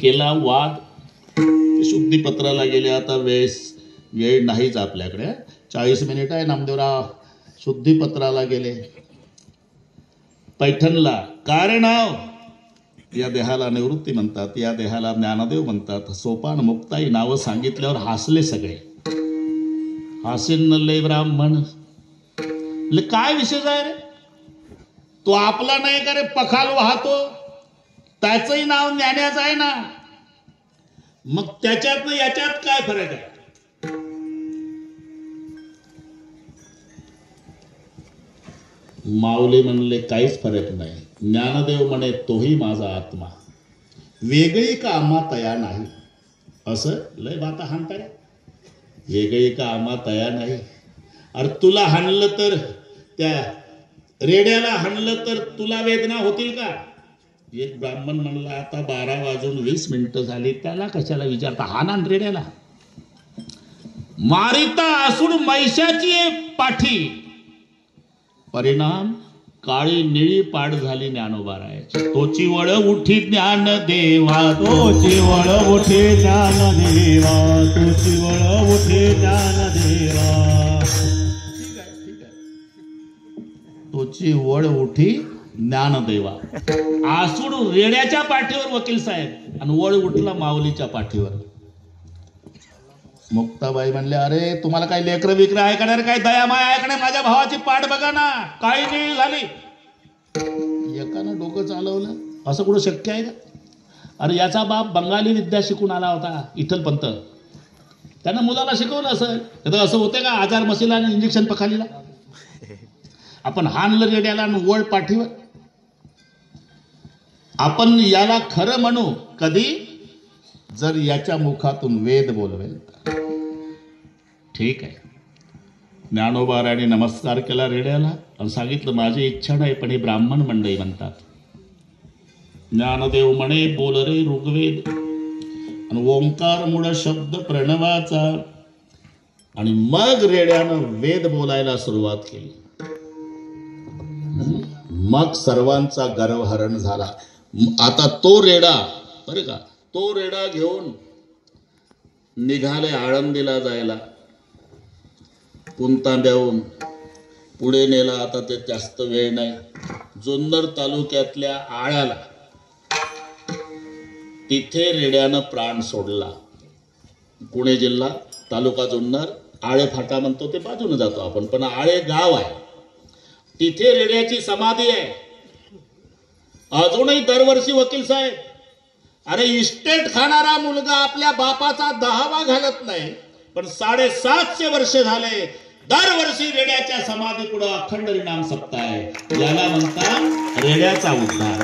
केला वाद, शुद्धीपत्राला गेले. आता वेळ नाहीच आपल्याकडे. 40 मिनिट आहे. नामदेवराव शुद्धीपत्राला गेले पैठणला. काय नाव? या देहाला निवृत्ती म्हणतात, या देहाला ज्ञानदेव म्हणतात. सोपान मुक्ताई नावं सांगितल्यावर हसले सगळे. हसीन नल्ले ब्राह्मण. काय विशेष आहे रे? तो आपला नाही का रे? पखाल वाहतो, त्याचंही नाव ज्ञानाचं आहे ना. मग त्याच्यात याच्यात काय फरक आहे? माऊली म्हणले काहीच फरक नाही. ज्ञानदेव म्हणे तोही माझा आत्मा, वेगळी का आम्हा तया नाही. असं लय बाता हाणताय. वेगळी का आम्हा तया नाही. अरे तुला हाणलं तर, त्या रेड्याला हाणलं तर तुला वेदना होतील का? एक ब्राह्मण म्हणला आता 12:20 झाली, त्याला कशाला विचारता? हाना रेड्याला. मारिता असून मैशाची पाठी, परिणाम काळी निळी पाड झाली ज्ञानोबारायाची. तोची वळ उठी ज्ञान देवा, तोची वळ उठी ज्ञान देवा, तोची वळ उठी ज्ञान देवा. ठीक आहे. तोची वळ उठी ज्ञानदेवा. आसूड रेड्याच्या पाठीवर वकील साहेब, आणि वळ उठला माऊलीच्या पाठीवर. मुक्ताबाई म्हणले अरे तुम्हाला काही लेकरं विक्र आहे का नाही? काही दया माया आहे का नाही? माझ्या भावाची पाठ बघा ना, काही नाही झाली. एकानं डोकं चालवलं. असं कुठं शक्य आहे का? अरे याचा बाप बंगाली विद्या शिकून आला होता, इथलपंत. त्यानं मुलाला शिकवलं. असं होते का? आजार मशीला आणि इंजेक्शन पखालीला. आपण हाणलं रेड्याला आणि वळ पाठीवर. आपण याला खरं म्हणू कधी? जर याच्या मुखातून वेद बोलवेल. ठीक आहे. ज्ञानोबारायाने नमस्कार केला रेड्याला आणि सांगितलं माझी इच्छा नाही, पण हे ब्राह्मण मंडळी म्हणतात. ज्ञानदेव म्हणे बोल रे ऋग्वेद, आणि ओंकार मूळ शब्द प्रणवाचा. आणि मग रेड्यानं वेद बोलायला सुरुवात केली. मग सर्वांचा गर्वहरण झाला. आता तो रेडा, बरं का, तो रेडा घेऊन निघाले आळंदीला जायला. पुणतांब्याहून पुढे नेला. आता ते जास्त वेळ नाही. जुन्नर तालुक्यातल्या आळ्याला, तिथे रेड्यानं प्राण सोडला. पुणे जिल्हा, तालुका जुन्नर. आळे फाटा म्हणतो ते बाजूने जातो आपण, पण आळे गाव आहे. तिथे रेड्याची समाधी आहे. अजूनही दरवर्षी वकील साहेब, अरे इस्टेट खाणारा मुलगा आपल्या बापाचा 10वा घालत नाही, पण 750 वर्ष झाले दरवर्षी रेड्याच्या समाधी पुढे अखंड रिणाम सप्ताह आहे. याला म्हणतात रेड्याचा उद्धार.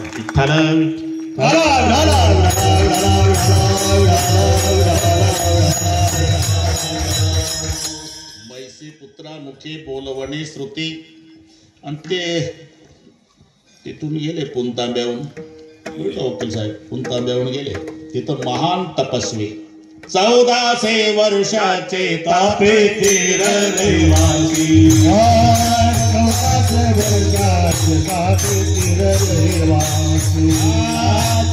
मैसी पुत्रा मुखी बोलवणी श्रुती. आणि ते तिथून गेले पुणतांब्याहून. वकील साहेब पुणतांब्याहून गेले. तिथं महान तपस्वी 1400 वर्षाचे तापे तीर रहिवासी. 1400 वर्षाचे तापे तीर रहिवासी.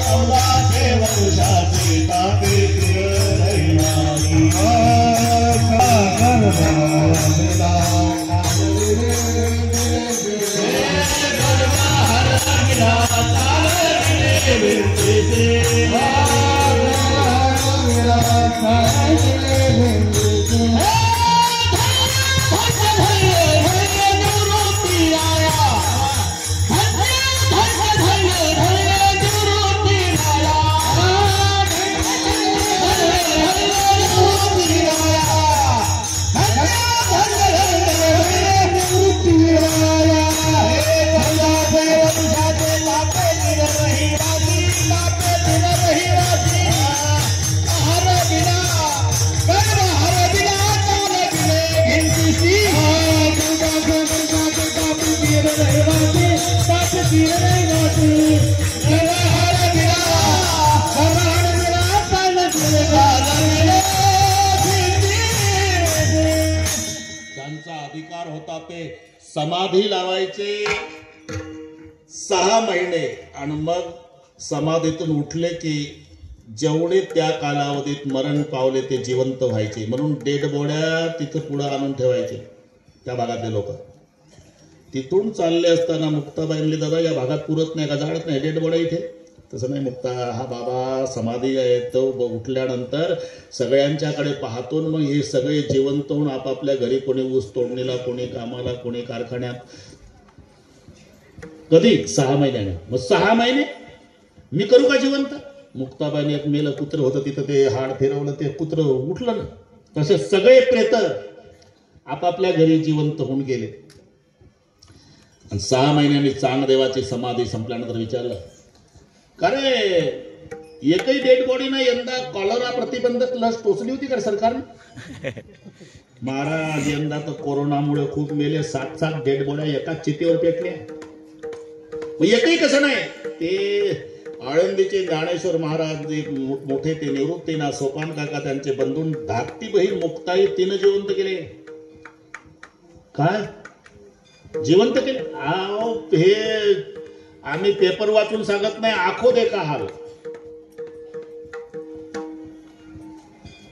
1400 वर्षाचे तापे तीर रहिवासी. अधिकार होता ते समाधी लावायचे 6 महिने आणि मग समाधीतून उठले की जेवढे त्या कालावधीत मरण पावले ते जिवंत व्हायचे, म्हणून डेड बॉड्या तिथं पुढं आणून ठेवायचे त्या भागातले लोक. तिथून चालले असताना मुक्ताबाई म्हणले, दादा या भागात पुरत नाही का, जाळत नाही डेड बॉड्या इथे. तसं नाही, मुक्ता हा बाबा समाधी आहे तो उठल्यानंतर सगळ्यांच्याकडे पाहतो, मग हे सगळे जिवंत होऊन आपापल्या घरी, कोणी ऊस तोडणीला, कोणी कामाला, कोणी कारखान्यात. कधी 6 महिन्याने. मग 6 महिने मी करू का जिवंत. मुक्ताबाईने एक मेलं कुत्र होतं तिथं, ते हाड फिरवलं, ते कुत्र उठलं ना. तसे सगळे प्रेत आपापल्या घरी जिवंत होऊन गेले. आणि 6 महिन्यांनी चांगदेवाची समाधी संपल्यानंतर विचारलं, का रे एकही डेड बॉडीनं यंदा कॉलरा प्रतिबंधक लस टोचली होती का सरकारने. महाराज यंदा तर कोरोनामुळे खूप मेले, 7 डेड बॉड्या एकाच चितेवर पेटल्या. मग एकही कसं नाही. ते आळंदीचे ज्ञानेश्वर महाराज एक मोठे, ते निवृत्तीनाथ सोपान काका, त्यांचे बंधून धाकटी बहीण मुक्ताई, तिनं जिवंत केले. काय जिवंत केले. हे आम्ही पेपर वाचून सांगत नाही, आखो देखा हाल.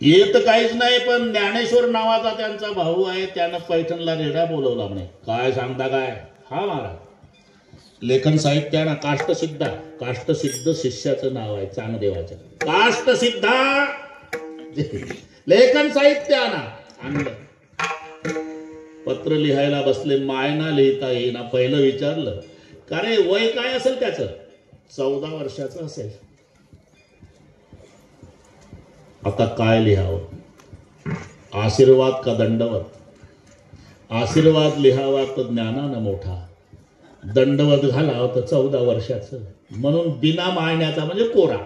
येत काहीच नाही, पण ज्ञानेश्वर नावाचा त्यांचा भाऊ आहे, त्यानं पैठणला रेडा बोलवला म्हणे. काय सांगता काय. हा महाराज लेखन साहित्यानं काष्टसिद्धा, काष्टसिद्ध शिष्याचं नाव आहे चांगदेवाचं. काष्टसिद्धा लेखन साहित्यानं आणलं. पत्र लिहायला बसले, मायना लिहिता येईना. पहिलं विचारलं, का रे वय काय असेल त्याचं. 14 वर्षाचं असेल. आता काय लिहावं. आशीर्वाद का दंडवत. आशीर्वाद लिहावा तर ज्ञानानं मोठा, दंडवत घालावं तर 14 वर्षाचं. म्हणून बिना मायण्याचा म्हणजे कोरा.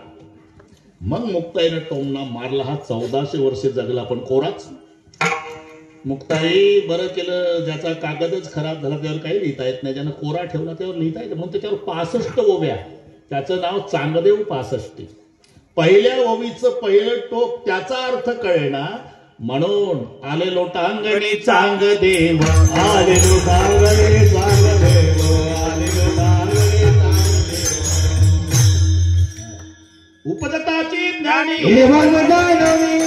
मग मुक्ताईनं टोमना मारला. हा 1400 वर्षे जगला पण कोराच. मुक्ताई बरं केलं, ज्याचा कागदच खराब झाला त्यावर काही लिहिता येत नाही, ज्यानं कोरा ठेवला त्यावर लिहिता येतं. म्हणून त्याच्यावर 65 ओव्या. त्याचं नाव चांगदेव 65. पहिल्या ओवीचं पहिलं टोक त्याचा अर्थ कळेना, म्हणून आले लोटांगणी चांगदेव, आले लोटांगणी चांगदेव, आले लोटांगणी चांगदेव. उपजताची ज्ञानी हे वरदानी,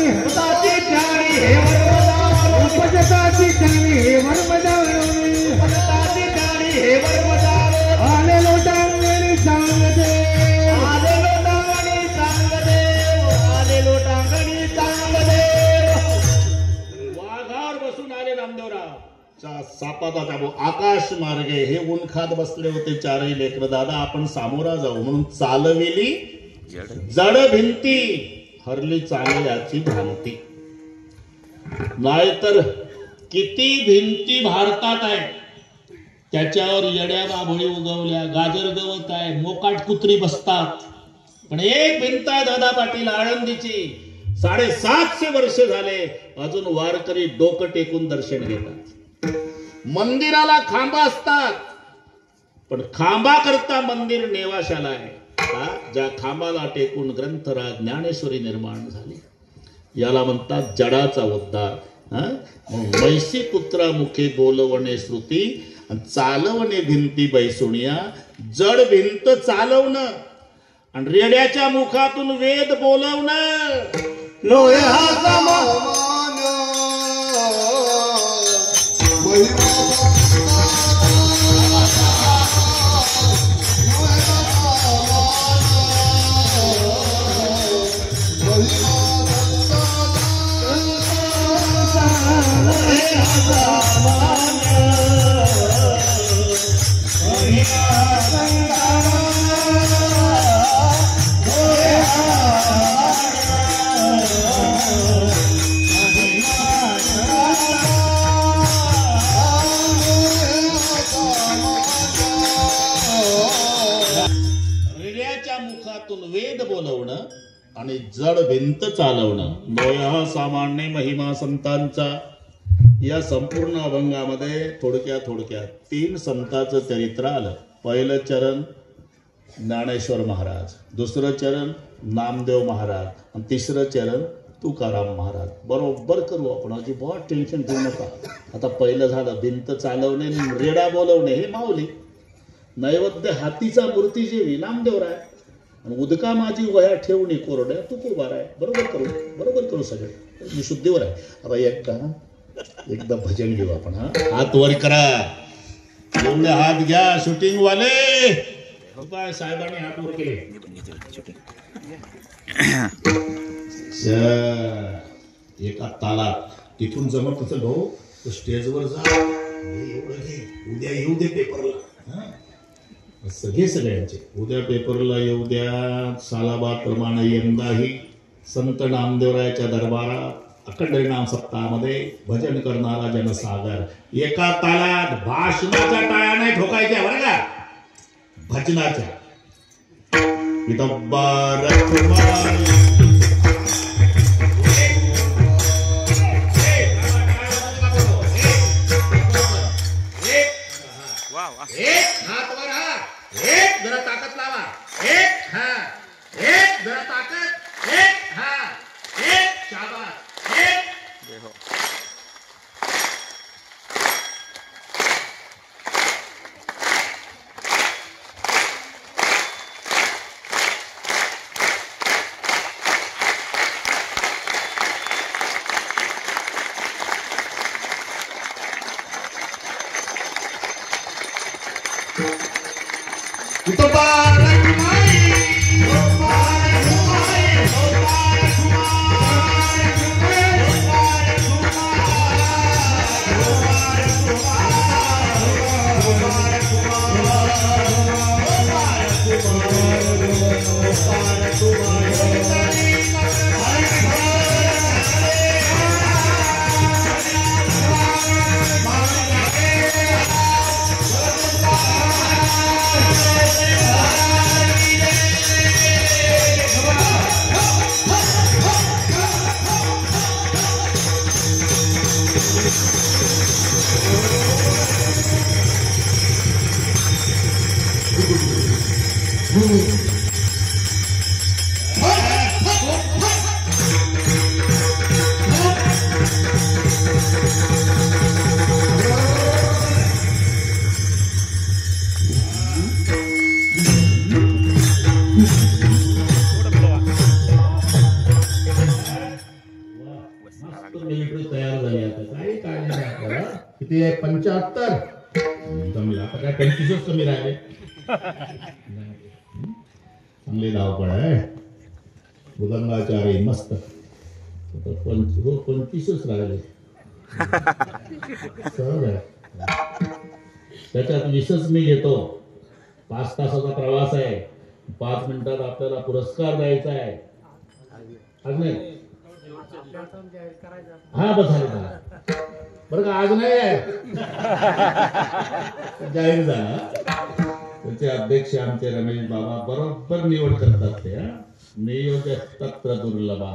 उपजताची ज्ञानी हे वरदानी, उपजताची ज्ञानी हे वरदानी, उपजताची ज्ञानी हे वरदानी. आले लोटांगणी चांगदेव, आले लोटांगणी चांगदेव, आले लोटांगणी चांगदेव. वाघावर बसून आले नामदेवराव. सापाचा चाबू आकाश मार्गे. हे ऊन खात बसले होते 4ही लेकरं. दादा आपण सामोरा जाऊ म्हणून चालविली जड भिंती, हरली चांगल्याची भ्रांती. नाहीतर किती भिंती भारतात आहे, त्याच्यावर येड्या बाभळी उगवल्या, गाजर गवत आहे, मोकाट कुत्री बसतात. पण एक भिंत आहे दादा पाटील आळंदीची, 750 वर्ष झाले अजून वारकरी डोकं टेकून दर्शन घेतात. मंदिराला खांबा असतात, पण खांबा करता मंदिर नेवाशाला आहे. ज्या खांबाला टेकून ग्रंथराज ज्ञानेश्वरी निर्माण झाली, याला म्हणतात जडाचा उद्धार. मैसी पुत्रा मुखे बोलवणे श्रुती, चालवणे भिंती बैसुनिया. जड भिंत चालवणं आणि रेड्याच्या मुखातून वेद बोलवणं. लोह्याचा मान वेद बोलवणं आणि जड भिंत चालवणं. नोया सामान्य महिमा संतांचा. या संपूर्ण अभंगामध्ये थोडक्यात 3 संतांचं चरित्र आलं. पहिलं चरण ज्ञानेश्वर महाराज, दुसरं चरण नामदेव महाराज आणि तिसरं चरण तुकाराम महाराज. बरोबर करू आपण, अजिबात टेन्शन घेऊ नका. आता पहिलं झालं भिंत चालवणे, रेडा बोलवणे हे माऊली. नैवेद्य हातीचा मूर्ती जेवी नामदेवराय. आणि उदका माझी वया ठेवणी कोरड्या तू को बारा आहे. बरोबर करू सगळं मी शुद्धीवर आहे. आता एकदा भजन घेऊ आपण. हात वर करा, एवढे हात घ्या शूटिंग वाले. काय साहेबांनी हात वर केले. एका तालात तिथून जमत तसं भाऊ तो स्टेजवर जा. उद्या येऊ दे पेपरला. सगळ्यांचे उद्या पेपरला येऊ द्या. सालाबाद प्रमाणे यंदाही संत नामदेवरायाच्या दरबारात अखंड नाम सप्ताहामध्ये भजन करणारा जनसागर. एका तालात भाषणाच्या टाळ्या नाही ठोकायच्या बरं का, भजनाच्या. एक हात वर, एक जरा ताकद लावा. एक एक जरा ताकद. एक शाबास. एक किती आहे 75. जमला आता काय 25च कमी राहिले. चांगली धावपळ आहे. मृदंगाचारी मस्त. 25च राहिले. सहज आहे. त्याच्यात 20च मी घेतो. 5 तासाचा प्रवास आहे. 5 मिनिटात आपल्याला पुरस्कार द्यायचा आहे. आज नाही हा बस झालं बरं का. आज नाही आहे जाहीर झाला. त्याचे अध्यक्ष आमचे रमेश बाबा बरोबर निवड करतात. ते नियोजक तत्र दुर्लभा.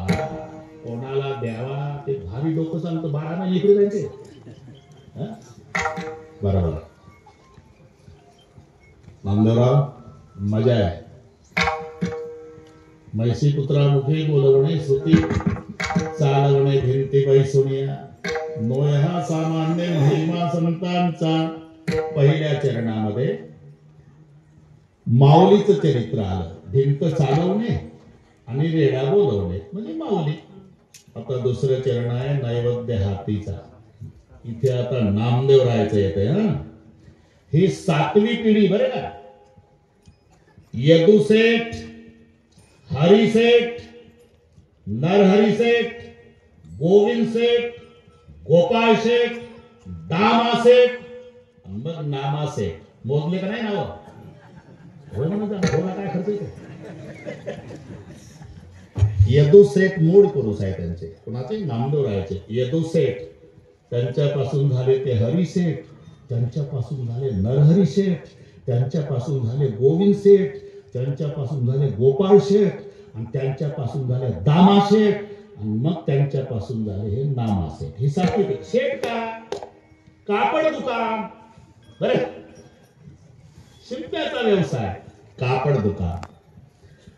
कोणाला द्यावा ते भारी डोकं सांगतो. 12 महिने इकडे जायचे. बरोबर नामदेवराव मजा आहे. मैसी पुत्रा मुखे बोलवणे श्रुती चालवणे भिंती बैसुनिया. नोय हा सामान्य महिमा संतांचा. पहिल्या चरणामध्ये माऊलीचं चरित्र आलं. भिंत चालवणे आणि रेडा बोलवणे म्हणजे माऊली. आता दुसरं चरण आहे नैवेद्य हातीचा. इथे आता नामदेवरायाचं येतंय. ही 7वी पिढी बरं का. यदुसेठ, हरिसेठ, नरहरिसेठ, गोविंद सेठ, गोपाळ शेठ, दामा सेठ, मग नामा सेठ. मोजले का नाही नाव? हो ना काय खर्च येतो. यदुसेठ मूळ पुरुष आहे त्यांचे. कोणाचे? नामदेवरायाचे. यदुसेठ त्यांच्यापासून झाले ते हरिसेठ, त्यांच्यापासून झाले नरहरी शेठ, त्यांच्यापासून झाले गोविंद शेठ, त्यांच्यापासून झाले गोपाळ शेठ आणि त्यांच्यापासून झाले दामा शेठ आणि मग त्यांच्यापासून झाले हे नामा शेठ. ही 7वी पिढी. शेठ का? कापड दुकान बरं. शिल्पाचा व्यवसाय, कापड दुकान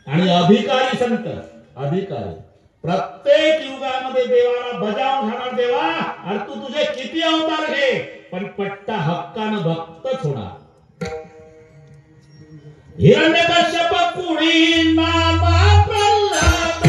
आणि अधिकारी संत. अधिकारी प्रत्येक युगामध्ये देवाला बजावून खाणार. देवा अरे तू तुझे किती अवतार घे पण पट्टा हक्कानं भक्तच होणार. हिरण्यकश्यप कुळी नामा प्रल्हाद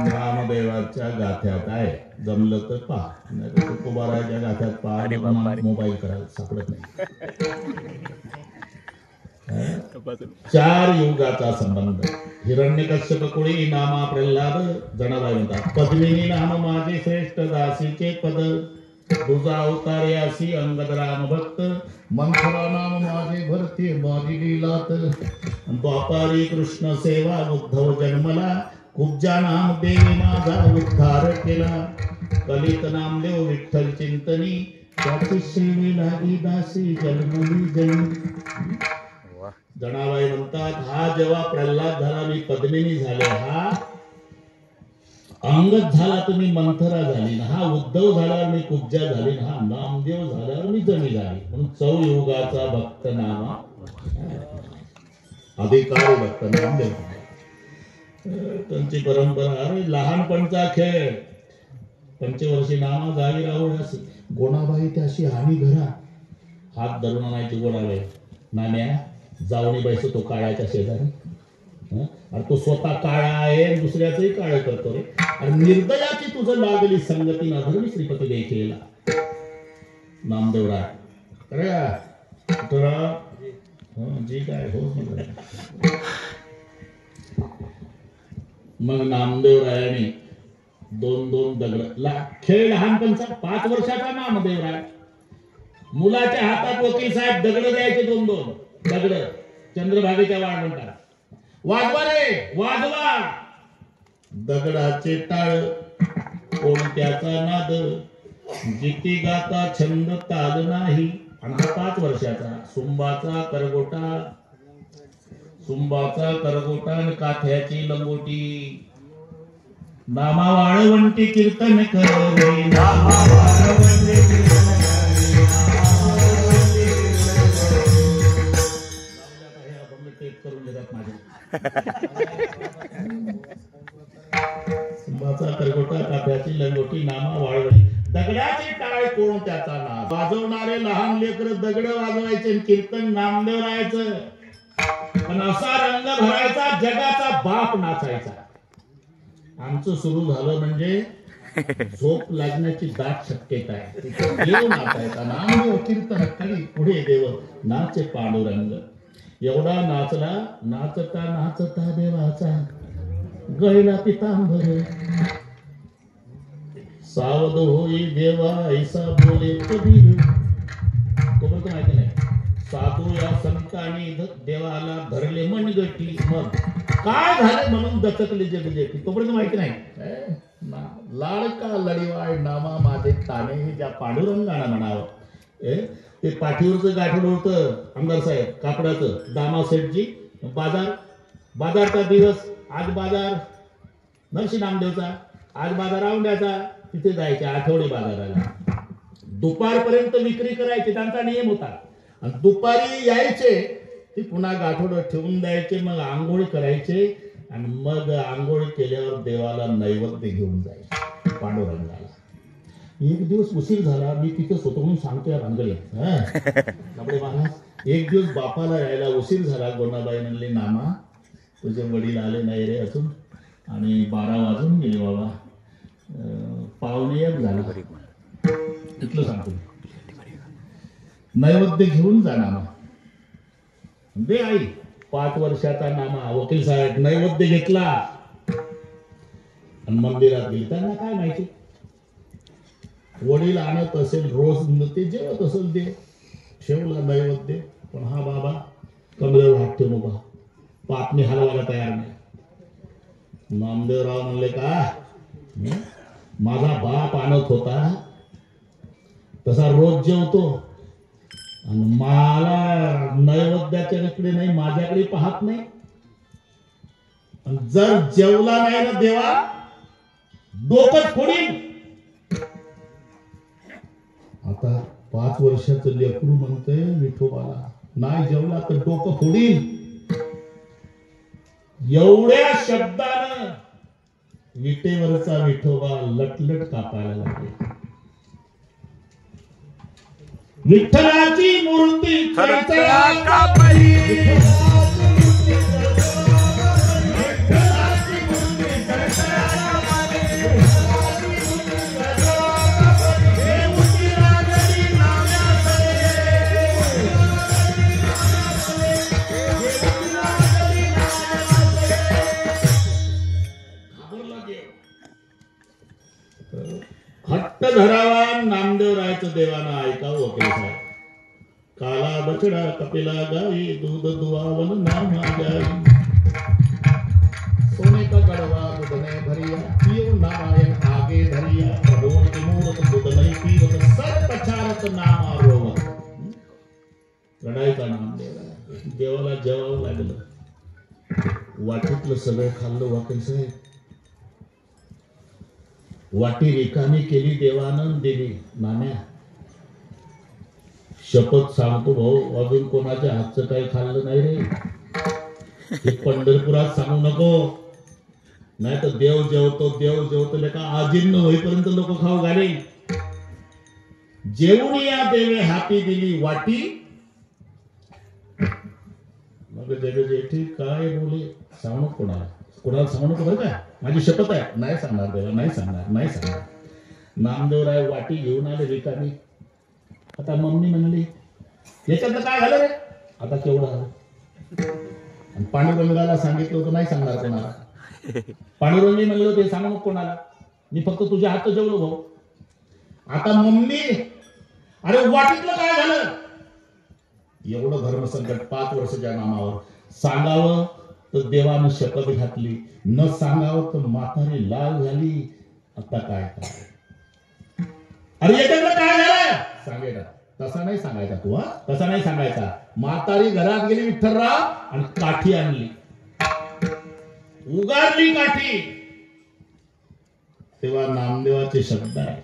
नामदेवाच्या गाथ्यात आहे. जमलं तर पहा, नाही तर तुकोबाराच्या गाथ्यात पहा. मोबाईल करायला सापडत नाही. 4 युगाचा संबंध. हिरण्यकश्यप कुळी नामा प्रल्हाद. जनाबाई म्हणतात पद्मिनी नाम माझे श्रेष्ठ दासीचे पद. तुझा अवतार यासी अंगद राम भक्त. मंथरा नाम माझे भरते माझी लीलात. द्वापारी कृष्ण सेवा उद्धव जन्मला. कुब्जा नाम देवी माझा उद्धार केला. कलित नामदेव विठ्ठल चिंतनी. त्याची श्रेणी लागी दासी जन्मली जन्म. जनाबाई म्हणतात हा जेव्हा प्रल्हाद झाला मी पद्मिनी झाले. हा अंगद झाला तुम्ही मंथरा झाली. हा उद्धव झाल्यावर मी कुब्जा झाली. हा नामदेव झाल्यावर मी जणी झाली. म्हणून 4 युगाचा भक्त नामा अधिकारी भक्त नामदेव. त्यांची परंपरा. अरे लहानपणचा खेळ. पंचवर्षी नामा जागी राहू असे. गोणाबाई त्याशी हानी घरा. हात धरून आणायची गोणाबाई. नाम्या जावणी बाईस तो काळ्याच्या शेजारी. अरे तो स्वतः काळा आहे दुसऱ्याचंही काळ करतो रे. आणि निर्दयाची तुझं लागली संगती ना धर्मी श्रीपती देखील. नामदेवराय जी काय हो. मग नामदेवरायाने 2 दगड. खेळ लहानपणचा. 5 वर्षाचा नामदेवराय. मुलाच्या हातात वकील साहेब दगड द्यायचे 2 दगड. चंद्रभागेच्या वाढ म्हणतात. वाजवा रे वाजवा. दगडाचे टाळ कोणत्याचा नाद. जिती गाता छंद ताल नाही. आणि हा 5 वर्षाचा. सुंबाचा करगोटा आणि काथ्याची लंगोटी. नामा वाळवंटी कीर्तन करे. नामा वाळवंटी कीर्तन करे. टेप करून देतात माझे. सुंबाचा करगोटा काथ्याची लंगोटी. नामा वाळवंटी. दगडाची टाळ कोण त्याचा नाद. वाजवणारे लहान लेकर दगड वाजवायचे. कीर्तन नामदेवरायचं. पण असा रंग भरायचा जगाचा बाप नाचायचा. आमचं सुरू झालं म्हणजे झोप लागण्याची दाट शक्यता आहे. देव नाचायचा. नामदेव कीर्तन करी पुढे देव नाचे पांडुरंग. एवढा नाचला. नाचता नाचता देवाचा गळला पितांबर. सावध होई देवा ऐसा बोले कबीर. तो पण माहिती नाही. साधू या संतांनी देवाला धरले मनगटी. मग काय झाले म्हणून दचकले जगजेटी. तोपर्यंत माहिती नाही. लाडका लढीवाळ नामा माझे ताने. ज्या पांडुरंगाना म्हणावं. ते पाठीवरचं गाठोड होतं आमदार साहेब कापडाचं दामा सेठजी बाजारचा दिवस आज बाजार नरसी नामदेवचा आज बाजार औंड्याचा तिथे जायचे आठवडे बाजाराला दुपारपर्यंत विक्री करायची त्यांचा नियम होता आणि दुपारी यायचे ते पुन्हा गाठोड ठेवून द्यायचे मग आंघोळ करायचे आणि मग आंघोळ केल्यावर देवाला नैवेद्य घेऊन जायचे पांडुरंगाला. एक दिवस उशीर झाला मी तिथे स्वतःहून सांगतोय भानगडी आपले महाराज एक दिवस बापाला यायला उशीर झाला. गोनाबाई म्हणले नामा तुझे वडील आले नाही रे अजून आणि 12 वाजून गेले बाबा 12:15 झाला इथलं सांगतो नैवेद्य घेऊन जा नामा दे आई 5 वर्षाचा नामा वकील साहेब नैवेद्य घेतला आणि मंदिरात गेले. त्यांना काय माहिती वडील आणत असेल रोज ते जेवत असेल ते ठेवला नैवेद्य पण हा बाबा कमरेवर हात ठेवून उभा पापणी हलवायला तयार नाही. नामदेवराव म्हणले का माझा बाप आणत होता तसा रोज जेवतो आणि मला नैवेद्याच्याकडे नाही माझ्याकडे पाहत नाही. जर जेवला नाही ना देवा डोकं फोडीन. आता 5 वर्षाचं लेकरू म्हणतंय विठोबाला नाही जेवला तर डोकं फोडीन. एवढ्या शब्दानं विटेवरचा विठोबा लटलट कापायला लागले. विठ्ठलाची मूर्ती हट्ट धरावा नामदेवरायचं देवानं ऐकावं वकील साहेब. काला बछडा कपिला गाई दूध दुआवन नाम गाई सोने का गड़वा दूध ने भरिया पियो नारायण आगे धरिया प्रभोन की मूरत दूध नहीं पीवत सब पछारत नाम रोवत. रडायचा नामदेव देवाला जेवावं लागलं. वाटीतलं सगळं खाल्लं वकील साहेब. वाटी रिकामी केली देवानं दिली. नाम्या शपथ सांगतो भाऊ अजून कोणाच्या हातचं काही खाल्लं नाही रे. हे पंढरपुरात सांगू नको नाही तर देव जेवतो लेका आजीर्ण होईपर्यंत लोक खाऊ घाले. जेवून या देवे हाती दिली वाटी मग देवे जेठी काय बोले सांगू कोणाला सांगू नको बरं का माझी शपथ आहे. नाही सांगणार देवा नाही सांगणार. नामदेवराय वाटी घेऊन आले रिकामी. आता मम्मी म्हणली याच्यातलं काय झालं रे आता केवढं आलं. पांडुरंगाला सांगितलं होतं नाही सांगणार कोणाला. पांडुरंगी म्हणलं होते सांगू नको कोणाला मी फक्त तुझ्या हात जेवलो भाऊ. आता मम्मी अरे वाटीतलं काय झालं. एवढं धर्मसंकट 5 वर्षाच्या नामावर सांगावं तर देवानं शपथ घातली न सांगावं तर म्हातारी लाल झाली. आता काय अरे याच्याकडे काय झालं सांगायला तसा नाही सांगायचा तू तसा नाही सांगायचा. म्हातारी घरात गेली विठ्ठलराव आणि काठी आणली उगारली काठी. तेव्हा नामदेवाचे शब्द आहे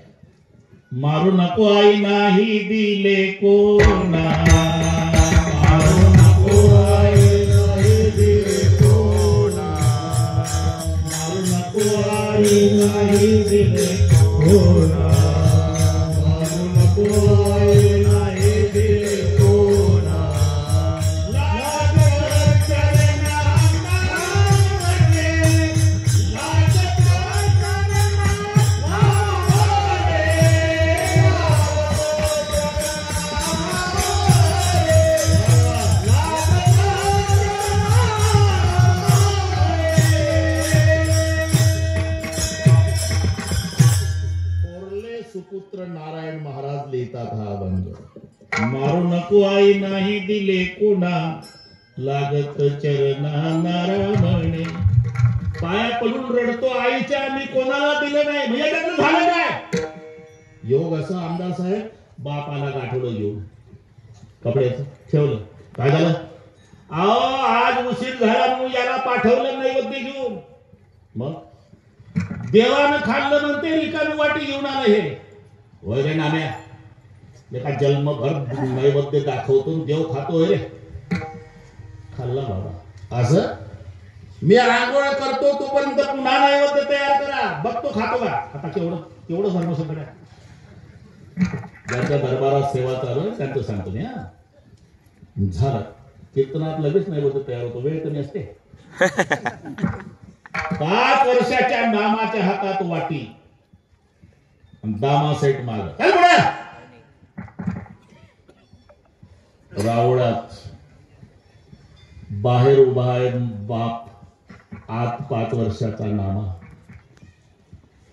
मारू नको आई नाही दिले कोणा मारू नको आई नाही दिले कोणा मारू नको आई नाही दिले कोणा मारू नको आई नाही दिले कोणा लागत चरणामध्ये लागत सुपुत्र नारायण महाराज लिहितात हा अभंग. मारू नको आई नाही दिले कोणा लागत चरणा नारायणे. पाया पडून रडतो आईच्या मी कोणाला दिले नाही म्हणजे त्याचं झालं काय. योग असं आमदार साहेब बापाला गाठवलं घेऊन कपड्याचं ठेवलं. काय झालं? अहो आज उशीर झाला म्हणून याला पाठवलं नैवेद्य घेऊन. मग देवानं खाल्लं म्हणते रिकामी वाटी घेऊन आलं हे. होय रे नाम्या, एका जन्मभर नैवेद्य दाखवतो देव खातो रे. खाल्ला बाबा. असं मी आंघोळ करतो तोपर्यंत पुन्हा नैवेद्य तयार करा, बघतो खातो का. आता केवढं धर्मसंकट आहे. ज्यांच्या दरबारात सेवा चालू आहे त्यांचं सांगतो मी. हा झालं कीर्तनात लगेच नैवेद्य तयार होतो, वेळ कमी असते. 5 वर्षाच्या नामाच्या हातात वाटी, दामा सेट माग रावळात बाहेर उभा आहे बाप, आत 5 वर्षाचा नामा.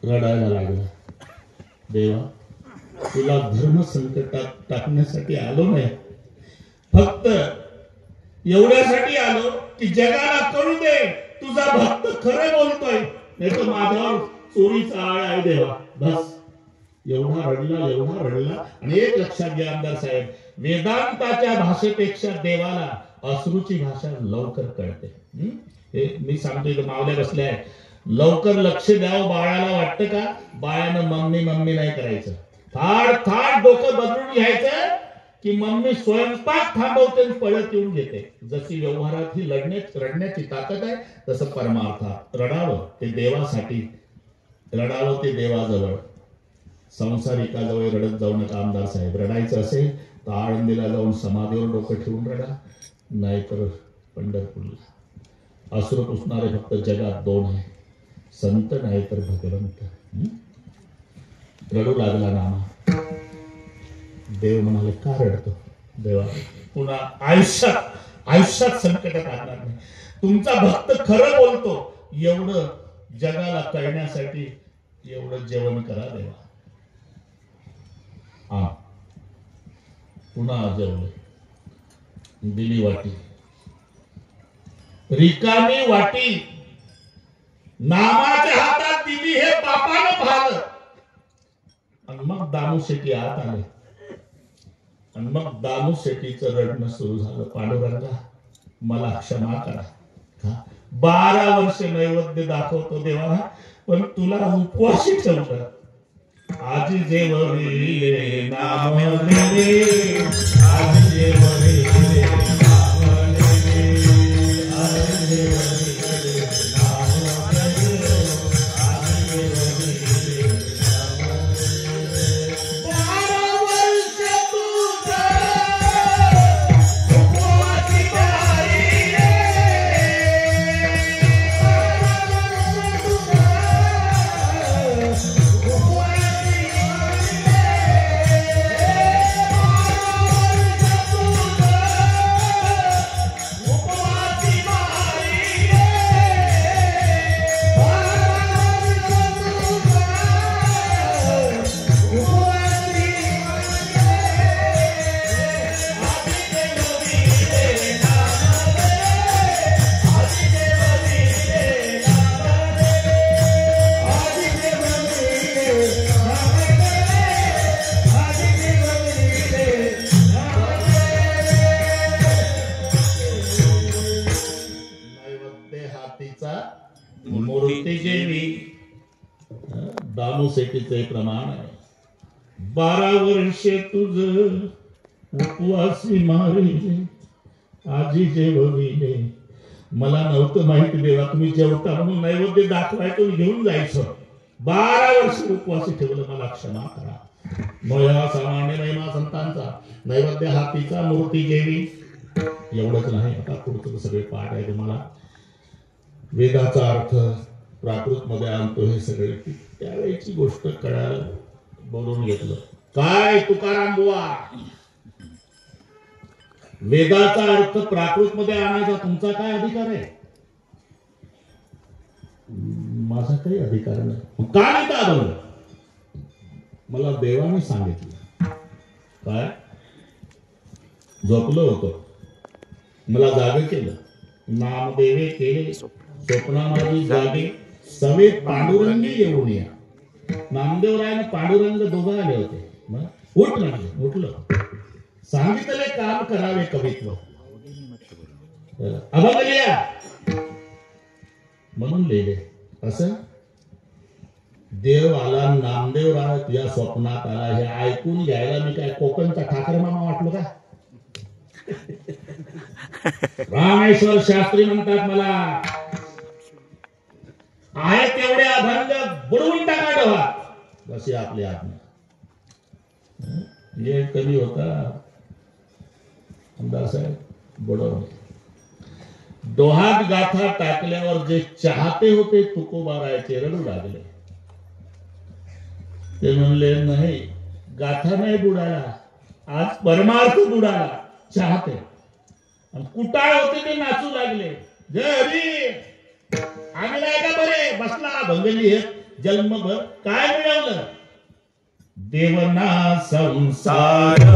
रडायला लागला. देवा तुला धर्म संकटात टाकण्यासाठी आलो नाही, फक्त एवढ्यासाठी आलो की जगाला कळू दे तुझा भक्त खरं बोलतोय, नाही तर माझ्यावर चोरीचा आळ आहे देवा. बस एवढा रडला. आणि एक लक्षात घ्या आमदार साहेब, वेदांताच्या भाषेपेक्षा देवाला अश्रूची भाषा लवकर कळते. हे मी सांगतो, इथं मावल्या बसल्या आहे. लवकर लक्ष द्यावं बाळाला वाटतं का? बाळानं मम्मी नाही करायचं. थाड डोकं बदलून घ्यायचं की मम्मी स्वयंपाक थांबवते पळत येऊन घेते. जशी व्यवहारात ही रडण्याची ताकद आहे, तसं परमार्थात रडावं ते देवासाठी, रडावं ते देवाजवळ. संसारिकाजवळ रडत जाऊ नका आमदार साहेब. रडायचं असेल तर आळंदीला जाऊन समाधीवर डोकं ठेवून रडा, नाहीतर पंढरपूरला. अश्रू पुसणारे फक्त जगात 2 आहे, संत नाही तर भगवंत. रडू लागला नामा. देव म्हणाले का रडतो? देवा पुन्हा आयुष्यात संकटात आणणार नाही. तुमचा भक्त खरं बोलतो एवढं जगाला कळण्यासाठी एवढं जेवण करा देवा. हा पुन्हा जेवले. दिली वाटी, रिकामी वाटी नामाच्या हातात दिली. हे बापानं पाहिलं. आणि मग दामू शेट्टी आत आले. आणि मग दामू शेट्टीचं रडणं सुरू झालं. पांडुरंगा मला क्षमा करा. 12 वर्ष नैवेद्य दाखवतो देवा, पण तुला उपवासी ठेवलं. आजी जेवरी नाम लेले, आजी जेवरी नाम लेले, आजी जेवरी नाम लेले, आजी जेवरी नाम लेले. 12 वर्ष तुझा उपवासी बाई रे, 12 वर्ष तुझा दामू शेट्टीचे प्रमाण आहे. 12 वर्ष तुझ उपवासी मारिले, आजी जेवविले. मला नव्हतं माहिती देवा तुम्ही जेवता म्हणून नैवेद्य दाखवायचं घेऊन जायचं. 12 वर्ष उपवासी ठेवलं, मला क्षमा करा. मोया सामान्य महिमा संतांचा, नैवेद्य हातीचा, मूर्ती जेवी. एवढंच नाही, आता पुढचं सगळे पाठ आहे तुम्हाला. वेदाचा अर्थ प्राकृत मध्ये आणतो. हे सगळे त्यावेळीची गोष्ट कळायला बोलून घेतलं. काय तुकाराम बुवा, वेदाचा अर्थ प्राकृत मध्ये आणायचा तुमचा काय अधिकार आहे? माझा काही अधिकार नाही. का नाही का बनलं? मला देवाने सांगितलं. काय? झोपलो होतो, मला जागे केलं. नामदेवे केले स्वप्नामध्ये जागे, सवेत पांडुरंगी येऊन या. नामदेवराय आणि पांडुरंग दोघं आले होते. उठलं सांगितले काम करावे कवित्व अभंग लिहा म्हणून लिहिले. असं देव आला नामदेव राय तुझ्या स्वप्नात आला हे ऐकून घ्यायला मी काय कोकणचा ठाकर मामा वाटलो का? रामेश्वर शास्त्री म्हणतात मला आहे तेवढे अभंग बुडवून टाका डोहा जशी आपली आज्ञा. हे कधी होता आमदार साहेब बुडवणे. डोहात गाथा टाकल्यावर जे चाहते होते तुकोबारायचे रडू लागले. ते म्हणले नाही गाथा नाही बुडाला आज परमार्थ बुडाला चाहते. कुटाळ होते ते नाचू लागले. जय हरी आम्ही नाही का बरे बसला भंगली हे जन्मभर काय मिळवलं देवना संसार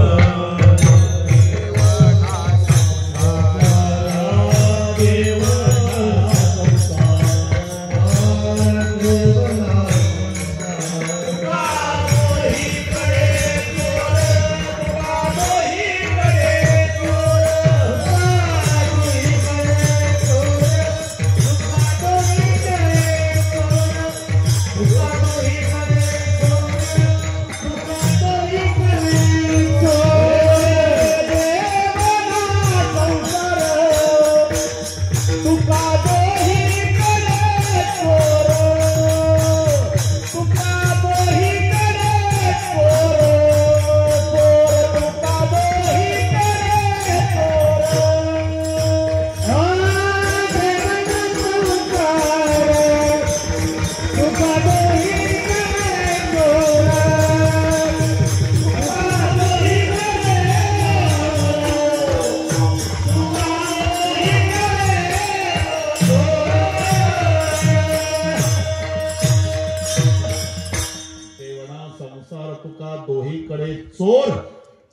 चोर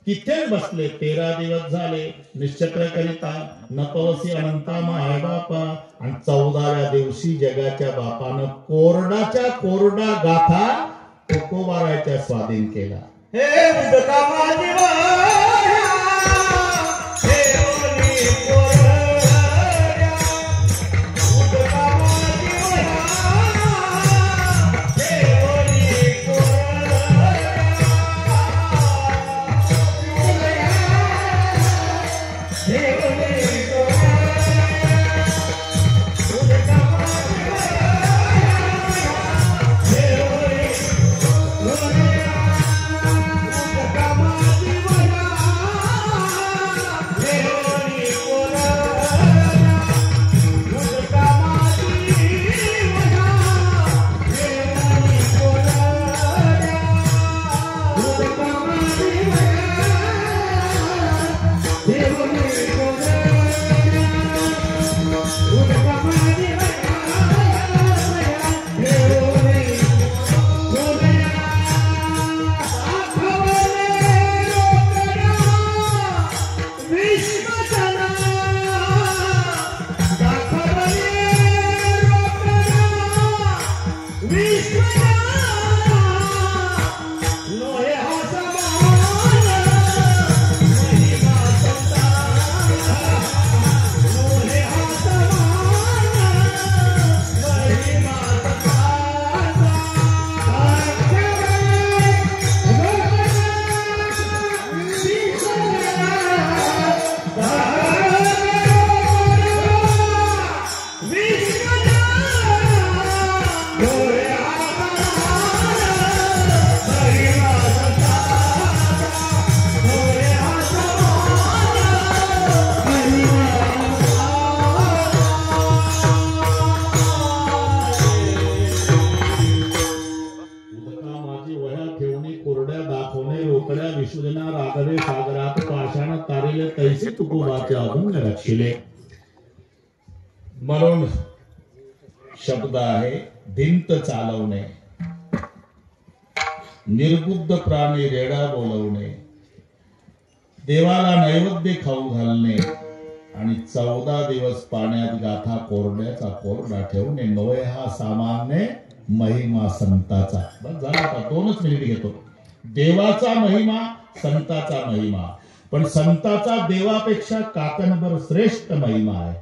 तिथेच बसले. 13 दिवस झाले निश्चक्र करिता नपवसी अनंता माय बापा. आणि 14व्या दिवशी जगाच्या बापानं कोरडाच्या कोरडा गाथा तुकोबारायच्या स्वाधीन केला. हे उदका माझी म्हणून शब्द आहे भिंत चालवणे निर्बुद्ध प्राणी रेडा बोलवणे देवाला नैवेद्य खाऊ घालणे आणि 14 दिवस पाण्यात गाथा कोरड्याचा कोरडा ठेवणे नवय हा सामान्य महिमा संताचा. बस झाला आता 2च मिनिट घेतो. देवाचा महिमा संताचा महिमा, पण संताचा देवापेक्षा काकणभर श्रेष्ठ महिमा आहे.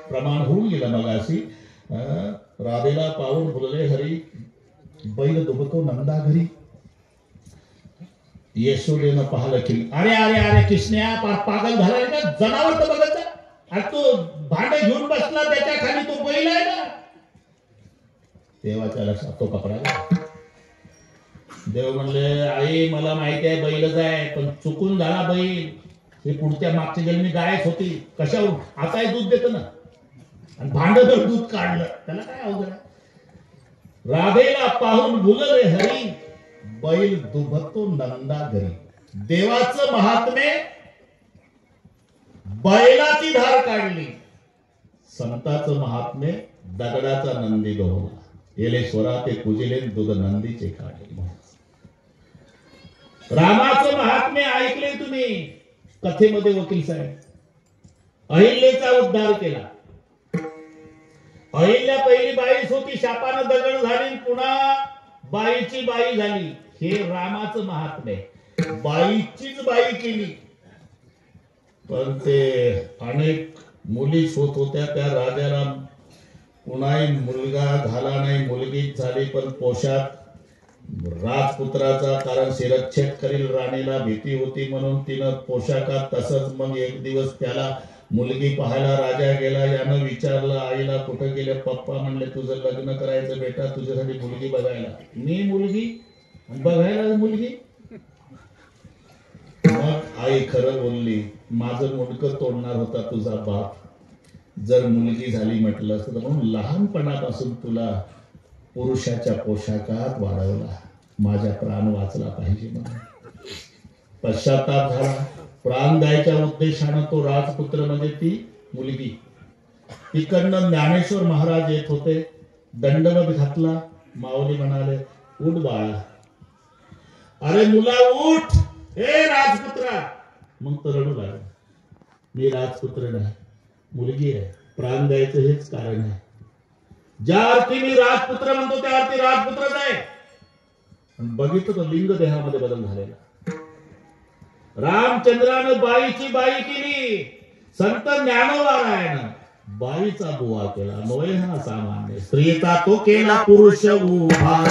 प्रमाण होऊन गेलं मगाशी. राधेला पाहून फुलले हरी, बैल दुबतो नंदा घरी. यशोदेनं पाहिलं की अरे अरे अरे कृष्णया पागल झालाय का, जनावर तर बघत जा. अरे तो भांडे घेऊन बसला, त्याच्या खाली तो बैल आहे ना. देवाच्या लक्षात तो पकडायला. देव म्हणले आई मला माहिती आहे बैलच आहे, पण चुकून झाला बैल. हे पुढच्या मागच्या जन्मी गायच होती, कशावर आताही दूध देत ना, आणि भांडभर दूध काढलं, त्याला काय अवघड आहे. राधेला पाहून भुलले हरी, बैल दुभतो नंदा घरी. देवाचं महात्म्य बैलाची धार काढली, संताचं महात्म्य दगडाचा नंदी दोहला. येलेश्वरा ते पूजिले दूध नंदीचे काढले. रामाचं महात्म्य ऐकले तुम्ही कथेमध्ये वकील साहेब. अहिल्याचा उद्धार केला. अहिल्या पहिली बाईच होती, शापानं दगड झाली, पुन्हा बाईची बाई झाली. हे रामाचं महात्म्य. बाईचीच बाई केली, पण ते अनेक मुलीच होत होत्या. त्या राजाला पुन्हाही मुलगा झाला नाही, मुलगीच झाली, पण पोशाख राजपुत्राचा. कारण शिरच्छेद करील राणीला भीती होती, म्हणून तिनं पोशाखात तसंच. मग एक दिवस त्याला मुलगी पाहायला राजा गेला. यानं विचारलं आईला कुठं गेले. पप्पा म्हणले तुझं लग्न करायचं बेटा, तुझ्यासाठी मुलगी बघायला. मी मुलगी बघायला मुलगी. मग आई खरं बोलली, माझं मुंडकं तोडणार होता तुझा बाप जर मुलगी झाली म्हटलं असतं. म्हणून लहानपणापासून तुला पुरुषाच्या पोशाखात वाढवला, माझा प्राण वाचला पाहिजे म्हणून. पश्चाताप झाला. प्राण द्यायच्या उद्देशानं तो राजपुत्र म्हणजे ती मुलगी. तिकडनं ज्ञानेश्वर महाराज येत होते. दंडवत घातला. माऊली म्हणाले उठ बाळा. अरे मुला उठ, हे राजपुत्रा. मग तो रडू लागला, मी राजपुत्र नाही, मुलगी आहे. प्राण द्यायचं हेच कारण आहे. ज्या अर्थी मी राजपुत्र म्हणतो त्या अर्थी राजपुत्रच आहे. बघितलं तर लिंग देहामध्ये बदल झालेला. रामचंद्रानं बाईची बाई केली, संत ज्ञानोबारायनं बाईचा बुवा केला. नोय हा सामान्य स्त्रीचा तो केला पुरुष उभा.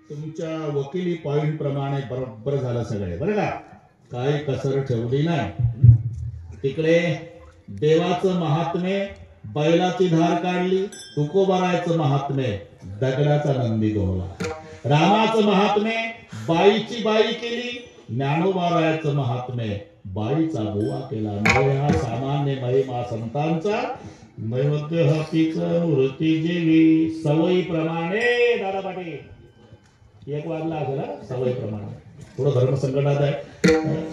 तुमच्या वकिली पॉइंट प्रमाणे बरोबर झालं सगळे बरं का, काही कसर ठेवली नाही. तिकडे देवाचं महात्म्य बैलाची धार काढली, तुकोबारायचं महात्म्य दगडाचा नंदी दोहला. रामाचं महात्म्य बाईची बाई केली, ज्ञानोबारायचं महात्म्य बाईचा बुवा केला. हा सामान्य महिमा संतांचा. नैवेद्य हतीच मूर्ती जेवी सवयीप्रमाणे. दादा पाटील एक वाजला असेल सवय प्रमाणे. थोडं धर्मसंकटात आहे.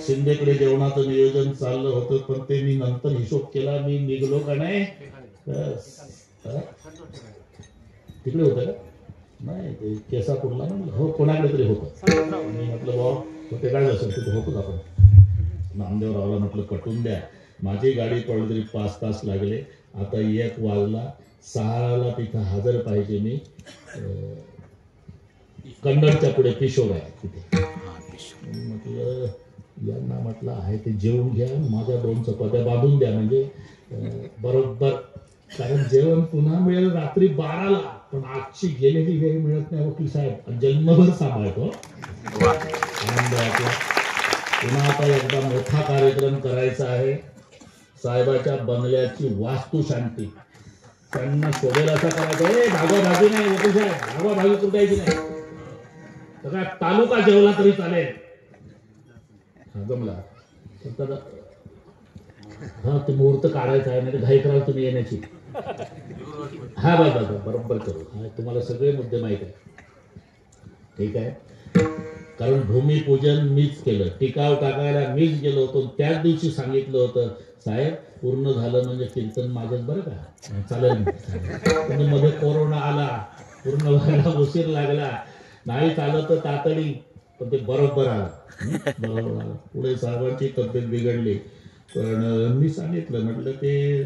शिंदेकडे जेवणाचं नियोजन चाललं होतं, पण ते मी नंतर हिशोब केला. मी निघलो का नाही तिकडे होतं का नाही, ते केसापूरला ना हो कोणाकडे तरी होतं. मी म्हटलं भाऊ ते काय असेल तिथे होतोच आपण. नामदेवरावला म्हटलं कटून द्या. माझी गाडी पडली तरी 5 तास लागले. आता 1 वाजला, 6ला तिथं हजर पाहिजे मी. कन्नडच्या पुढे किशोर आहे तिथे. म्हटलं यांना म्हटलं आहे ते जेवून घ्या, माझ्या 2 चपात्या बांधून द्या म्हणजे बरोबर. कारण जेवण पुन्हा मिळेल रात्री 12ला, पण आजची गेलेली वेळ मिळत नाही वकील साहेब. जन्मभर सांभाळतो. पुन्हा आता एकदा मोठा कार्यक्रम करायचा आहे. साहेबाच्या बंगल्याची वास्तू शांती. त्यांना शोभेल असा करायचा. भागवाभागी नाही वकील साहेब, भागवाभागी कुठायची नाही. सगळा तालुका जेवला तरी चालेल. जमला हा ते मुहूर्त काढायचा आहे, नाही घाई कराल तुम्ही येण्याची. हा बाबा बरोबर करू. हा तुम्हाला सगळे मुद्दे माहित आहे. ठीक आहे. कारण भूमिपूजन मीच केलं, टिकाव टाकायला मीच गेलो होतो. त्याच दिवशी सांगितलं होतं साहेब पूर्ण झालं म्हणजे कीर्तन माझंच बरं का, चालेल म्हणजे मध्ये कोरोना आला, पूर्ण व्हायला उशीर लागला, नाही चालत तर तातडी, पण ते बरोबर आलं. बरोबर आलं. पुढे साहेबांची तब्येत बिघडली, पण मी सांगितलं म्हटलं ते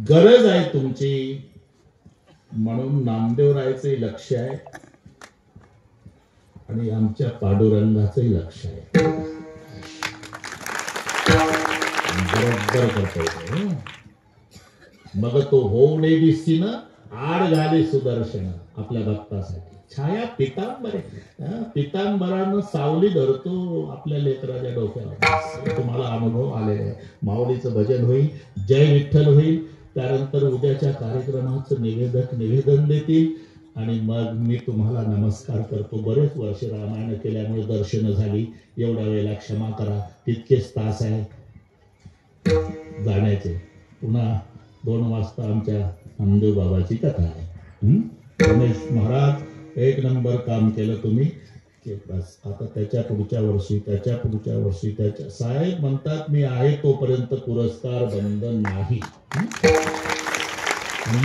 गरज आहे तुमची, म्हणून नामदेवरायचंही लक्ष आहे आणि आमच्या पांडुरंगाचंही लक्ष आहे. बरोबर करता. मग तो होऊ नये दिसती ना आड झाले सुदर्शन आपल्या भक्तासाठी. छाया पितांबरे, पितांबरानं सावली धरतो आपल्या लेकराच्या डोक्यावर. तुम्हाला अनुभव आलेला आहे. माऊलीचं भजन होईल, जय विठ्ठल होईल, त्यानंतर उद्याच्या कार्यक्रमाचं निवेदन देतील आणि मग मी तुम्हाला नमस्कार करतो. बरेच वर्ष रामायण केल्यामुळे दर्शनं झाली, एवढ्या वेळेला क्षमा करा. तितकेच तास आहे जाण्याचे. पुन्हा 2 वाजता आमच्या नामदेव बाबाची कथा आहे. रमेश महाराज एक नंबर काम केलं तुम्ही, बस आता त्याच्या पुढच्या वर्षी त्याच्या साहेब म्हणतात मी आहे तोपर्यंत पुरस्कार बंधन नाही,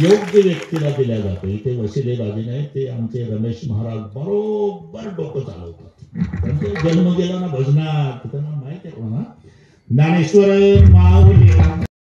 योग्य व्यक्तीला दिला जातो. इथे वशिलेबाजी नाही, ते आमचे रमेश महाराज बरोबर डोकं चालवतात. त्यांचा जन्म गेला ना भजनात, त्यांना माहिती आहे कोणा ज्ञानेश्वर माऊली